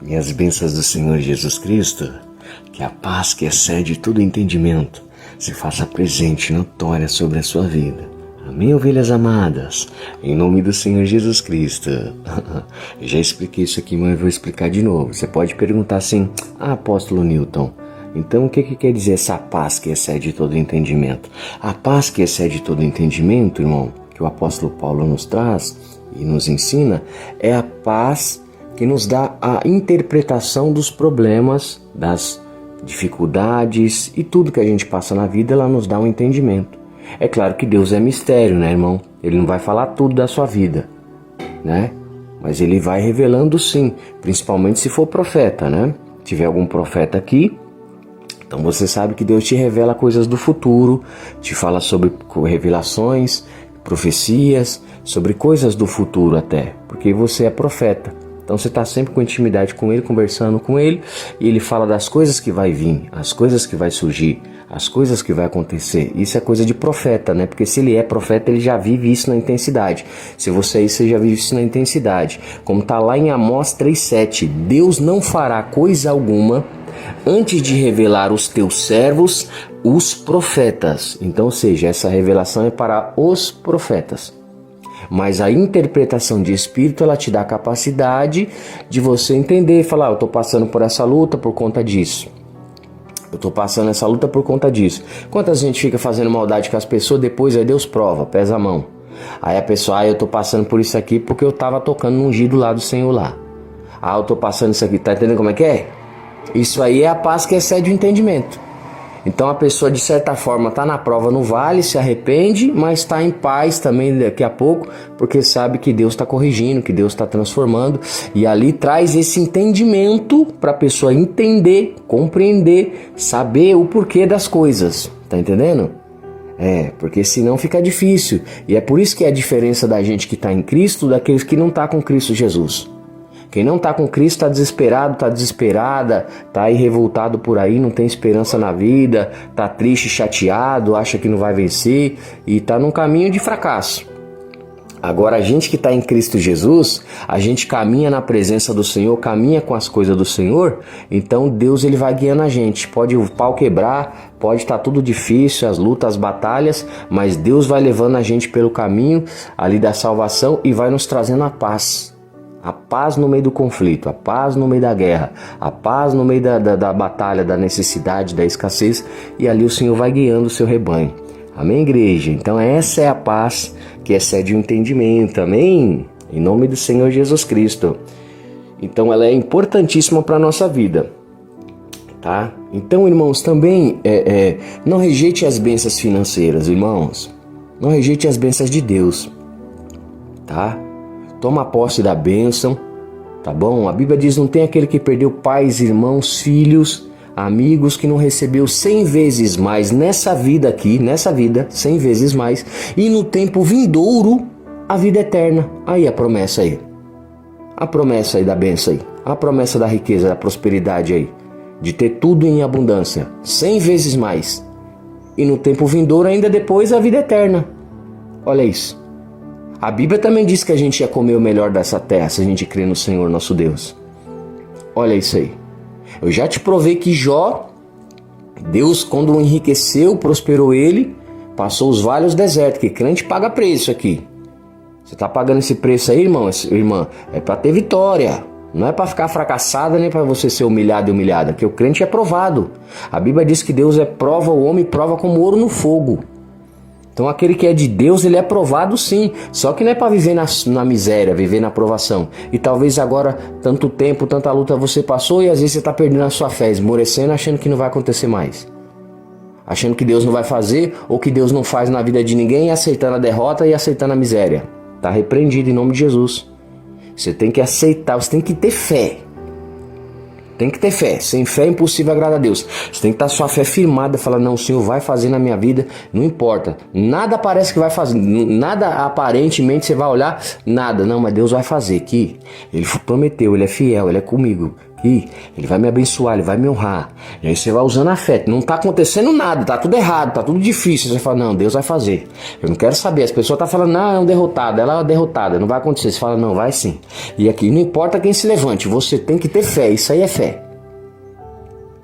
E as bênçãos do Senhor Jesus Cristo, que a paz que excede todo entendimento, se faça presente e notória sobre a sua vida. Amém, ovelhas amadas? Em nome do Senhor Jesus Cristo. Já expliquei isso aqui, mas eu vou explicar de novo. Você pode perguntar assim: apóstolo Newton, então o que quer dizer essa paz que excede todo entendimento? A paz que excede todo entendimento, irmão, que o apóstolo Paulo nos traz e nos ensina, é a paz que nos dá a interpretação dos problemas, das dificuldades e tudo que a gente passa na vida, ela nos dá um entendimento. É claro que Deus é mistério, né, irmão? Ele não vai falar tudo da sua vida, né? Mas ele vai revelando sim, principalmente se for profeta, né? Se tiver algum profeta aqui, então você sabe que Deus te revela coisas do futuro, te fala sobre revelações, profecias, sobre coisas do futuro até, porque você é profeta. Então você está sempre com intimidade com ele, conversando com ele, e ele fala das coisas que vai vir, as coisas que vai surgir, as coisas que vai acontecer. Isso é coisa de profeta, né? Porque se ele é profeta, ele já vive isso na intensidade. Se você é isso, você já vive isso na intensidade. Como está lá em Amós 3,7, Deus não fará coisa alguma antes de revelar os teus servos, os profetas. Então, ou seja, essa revelação é para os profetas. Mas a interpretação de espírito, ela te dá a capacidade de você entender e falar: eu estou passando por essa luta por conta disso. Eu estou passando essa luta por conta disso. Quantas gente fica fazendo maldade com as pessoas, depois aí Deus prova, pesa a mão. Aí a pessoa: eu estou passando por isso aqui porque eu estava tocando no ungido lá do Senhor lá. Eu estou passando isso aqui, tá entendendo como é que é? Isso aí é a paz que excede o entendimento. Então a pessoa de certa forma está na prova no vale, se arrepende, mas está em paz também daqui a pouco, porque sabe que Deus está corrigindo, que Deus está transformando, e ali traz esse entendimento para a pessoa entender, compreender, saber o porquê das coisas, tá entendendo? Porque senão fica difícil, e é por isso que é a diferença da gente que está em Cristo daqueles que não está com Cristo Jesus. Quem não está com Cristo está desesperado, está desesperada, está aí revoltado por aí, não tem esperança na vida, está triste, chateado, acha que não vai vencer e está num caminho de fracasso. Agora a gente que está em Cristo Jesus, a gente caminha na presença do Senhor, caminha com as coisas do Senhor, então Deus ele vai guiando a gente. Pode o pau quebrar, pode estar tudo difícil, as lutas, as batalhas, mas Deus vai levando a gente pelo caminho ali da salvação e vai nos trazendo a paz. A paz no meio do conflito, a paz no meio da guerra, a paz no meio da batalha, da necessidade, da escassez, e ali o Senhor vai guiando o seu rebanho. Amém, igreja? Então essa é a paz que excede o entendimento, amém? Em nome do Senhor Jesus Cristo. Então ela é importantíssima para a nossa vida, tá? Então, irmãos, também não rejeite as bênçãos financeiras, irmãos. Não rejeite as bênçãos de Deus, tá? Toma posse da bênção, tá bom? A Bíblia diz: não tem aquele que perdeu pais, irmãos, filhos, amigos, que não recebeu 100 vezes mais nessa vida aqui, 100 vezes mais, e no tempo vindouro, a vida eterna. Aí a promessa aí. A promessa aí da bênção aí. A promessa da riqueza, da prosperidade aí. De ter tudo em abundância. 100 vezes mais. E no tempo vindouro, ainda depois, a vida eterna. Olha isso. A Bíblia também diz que a gente ia comer o melhor dessa terra se a gente crê no Senhor nosso Deus. Olha isso aí. Eu já te provei que Jó, Deus quando o enriqueceu, prosperou ele, passou os vales do deserto, que crente paga preço aqui. Você está pagando esse preço aí, irmão, irmã? É para ter vitória. Não é para ficar fracassada nem para você ser humilhado e humilhada, porque o crente é provado. A Bíblia diz que Deus prova o homem, prova como ouro no fogo. Então aquele que é de Deus, ele é provado sim, só que não é para viver na miséria, viver na provação. E talvez agora, tanto tempo, tanta luta você passou e às vezes você está perdendo a sua fé, esmorecendo, achando que não vai acontecer mais. Achando que Deus não vai fazer, ou que Deus não faz na vida de ninguém, aceitando a derrota e aceitando a miséria. Está repreendido em nome de Jesus. Você tem que aceitar, você tem que ter fé. Tem que ter fé. Sem fé é impossível agradar a Deus. Você tem que estar sua fé firmada, falar: não, o Senhor vai fazer na minha vida, não importa. Nada parece que vai fazer, nada aparentemente você vai olhar, nada. Não, mas Deus vai fazer, que Ele prometeu, Ele é fiel, Ele é comigo. aqui, ele vai me abençoar, ele vai me honrar. E aí você vai usando a fé. Não tá acontecendo nada, tá tudo errado, tá tudo difícil. Você fala, não, Deus vai fazer. Eu não quero saber. As pessoas tá falando, não, é um derrotado, ela é uma derrotada, não vai acontecer. Você fala, não, vai sim. E aqui, não importa quem se levante, você tem que ter fé, isso aí é fé.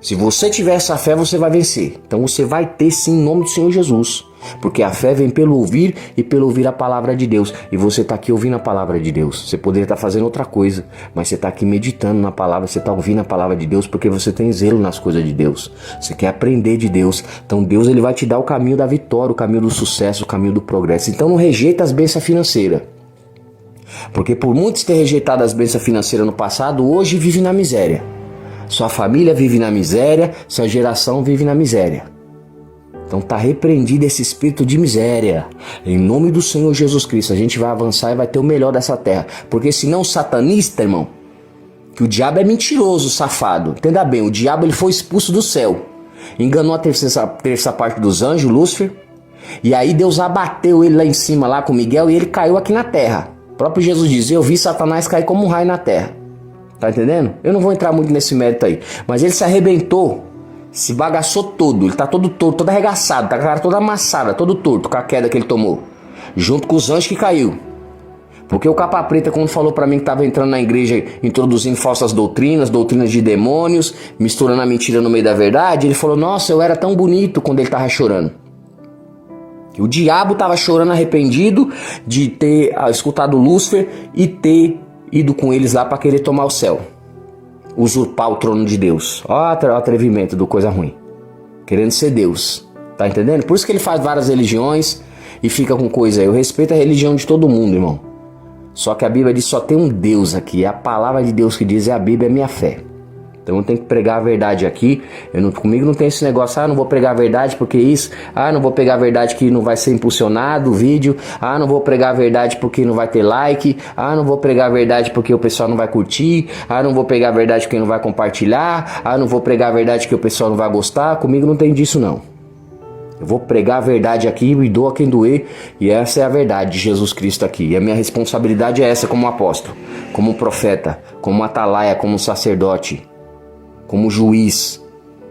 Se você tiver essa fé, você vai vencer. Então você vai ter sim em nome do Senhor Jesus. Porque a fé vem pelo ouvir e pelo ouvir a palavra de Deus. E você está aqui ouvindo a palavra de Deus. Você poderia estar fazendo outra coisa, mas você está aqui meditando na palavra, você está ouvindo a palavra de Deus porque você tem zelo nas coisas de Deus. Você quer aprender de Deus. Então Deus ele vai te dar o caminho da vitória, o caminho do sucesso, o caminho do progresso. Então não rejeita as bênçãos financeiras. Porque por muitos ter rejeitado as bênçãos financeiras no passado, hoje vive na miséria. Sua família vive na miséria, sua geração vive na miséria. Então está repreendido esse espírito de miséria. Em nome do Senhor Jesus Cristo, a gente vai avançar e vai ter o melhor dessa terra. Porque senão o satanista, irmão, que o diabo é mentiroso, safado. Entenda bem, o diabo ele foi expulso do céu. Enganou a terça parte dos anjos, Lúcifer. E aí Deus abateu ele lá em cima, lá com Miguel, e ele caiu aqui na terra. O próprio Jesus diz, eu vi Satanás cair como um raio na terra. Tá entendendo? Eu não vou entrar muito nesse mérito aí. Mas ele se arrebentou, se bagaçou todo. Ele tá todo torto, todo arregaçado, tá com a cara toda amassada, todo torto com a queda que ele tomou. Junto com os anjos que caiu. Porque o capa preta, quando falou pra mim que tava entrando na igreja, introduzindo falsas doutrinas, doutrinas de demônios, misturando a mentira no meio da verdade, ele falou, nossa, eu era tão bonito quando ele tava chorando. Que o diabo tava chorando arrependido de ter escutado Lúcifer e ter ido com eles lá para querer tomar o céu, usurpar o trono de Deus. Olha o atrevimento do coisa ruim, querendo ser Deus, tá entendendo? Por isso que ele faz várias religiões e fica com coisa aí. Eu respeito a religião de todo mundo, irmão, só que a Bíblia diz só tem um Deus aqui, é a palavra de Deus que diz, é a Bíblia, é minha fé. Então eu tenho que pregar a verdade aqui. Comigo não tem esse negócio, não vou pregar a verdade porque isso, não vou pregar a verdade que não vai ser impulsionado o vídeo, não vou pregar a verdade porque não vai ter like, não vou pregar a verdade porque o pessoal não vai curtir, não vou pregar a verdade porque não vai compartilhar, não vou pregar a verdade que o pessoal não vai gostar. Comigo não tem disso não. Eu vou pregar a verdade aqui e dou a quem doer, e essa é a verdade de Jesus Cristo aqui. E a minha responsabilidade é essa como apóstolo, como profeta, como atalaia, como sacerdote, como juiz,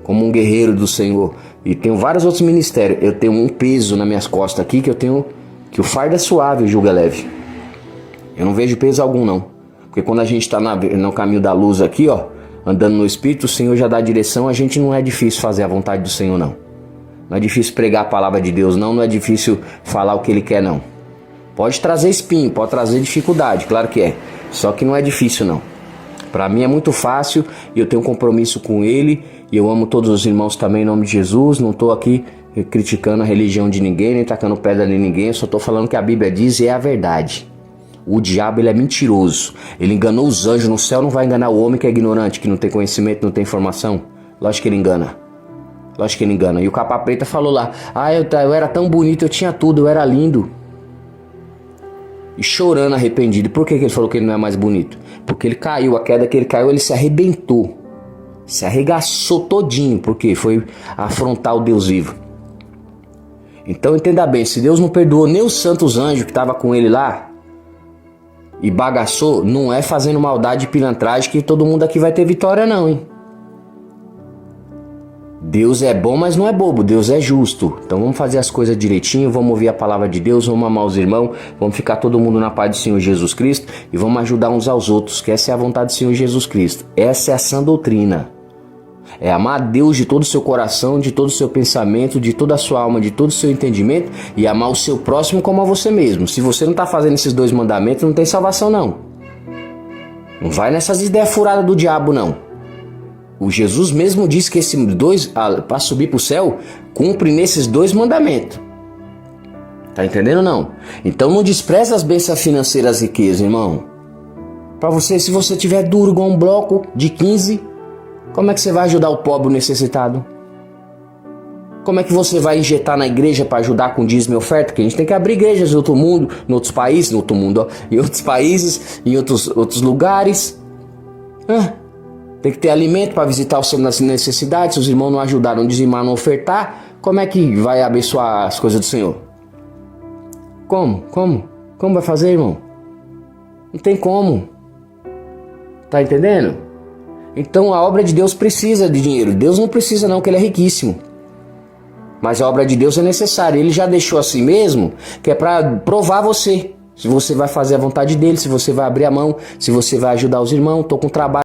como um guerreiro do Senhor. E tenho vários outros ministérios. Eu tenho um peso nas minhas costas aqui que o fardo é suave, o jugo é leve. Eu não vejo peso algum não. Porque quando a gente está no caminho da luz aqui, ó, andando no Espírito, o Senhor já dá a direção. A gente não é difícil fazer a vontade do Senhor não. Não é difícil pregar a palavra de Deus não. Não é difícil falar o que Ele quer não. Pode trazer espinho, pode trazer dificuldade, claro que é. Só que não é difícil não. Para mim é muito fácil e eu tenho um compromisso com Ele. E eu amo todos os irmãos também em nome de Jesus. Não estou aqui criticando a religião de ninguém, nem tacando pedra em ninguém. Eu só estou falando que a Bíblia diz e é a verdade. O diabo ele é mentiroso. Ele enganou os anjos no céu, não vai enganar o homem que é ignorante, que não tem conhecimento, não tem informação. Lógico que ele engana. Lógico que ele engana. E o capa preta falou lá, eu era tão bonito, eu tinha tudo, eu era lindo. E chorando arrependido. Por que ele falou que ele não é mais bonito? Porque ele caiu, a queda que ele caiu, ele se arrebentou. Se arregaçou todinho, porque foi afrontar o Deus vivo. Então entenda bem, se Deus não perdoou nem os santos anjos que estavam com ele lá, e bagaçou, não é fazendo maldade e pilantragem que todo mundo aqui vai ter vitória não, hein? Deus é bom, mas não é bobo, Deus é justo. Então vamos fazer as coisas direitinho, vamos ouvir a palavra de Deus, vamos amar os irmãos, vamos ficar todo mundo na paz do Senhor Jesus Cristo e vamos ajudar uns aos outros, que essa é a vontade do Senhor Jesus Cristo. Essa é a sã doutrina. É amar a Deus de todo o seu coração, de todo o seu pensamento, de toda a sua alma, de todo o seu entendimento e amar o seu próximo como a você mesmo. Se você não está fazendo esses dois mandamentos, não tem salvação não. Não vai nessas ideias furadas do diabo não. O Jesus mesmo disse que esses dois, para subir para o céu, cumpre nesses dois mandamentos. Tá entendendo não? Então não despreze as bênçãos financeiras, as riquezas, irmão. Para você, se você tiver duro igual um bloco de 15, como é que você vai ajudar o pobre necessitado? Como é que você vai injetar na igreja para ajudar com dízimo e oferta? Que a gente tem que abrir igrejas em outro mundo, em outros países, em outros países, em outros lugares. Tem que ter alimento para visitar os nas necessidades. Se os irmãos não ajudaram a dizimar, não ofertar, como é que vai abençoar as coisas do Senhor? Como? Como vai fazer, irmão? Não tem como. Tá entendendo? Então a obra de Deus precisa de dinheiro. Deus não precisa não, que Ele é riquíssimo. Mas a obra de Deus é necessária. Ele já deixou assim mesmo, que é para provar você. Se você vai fazer a vontade dele, se você vai abrir a mão, se você vai ajudar os irmãos. Estou com trabalho.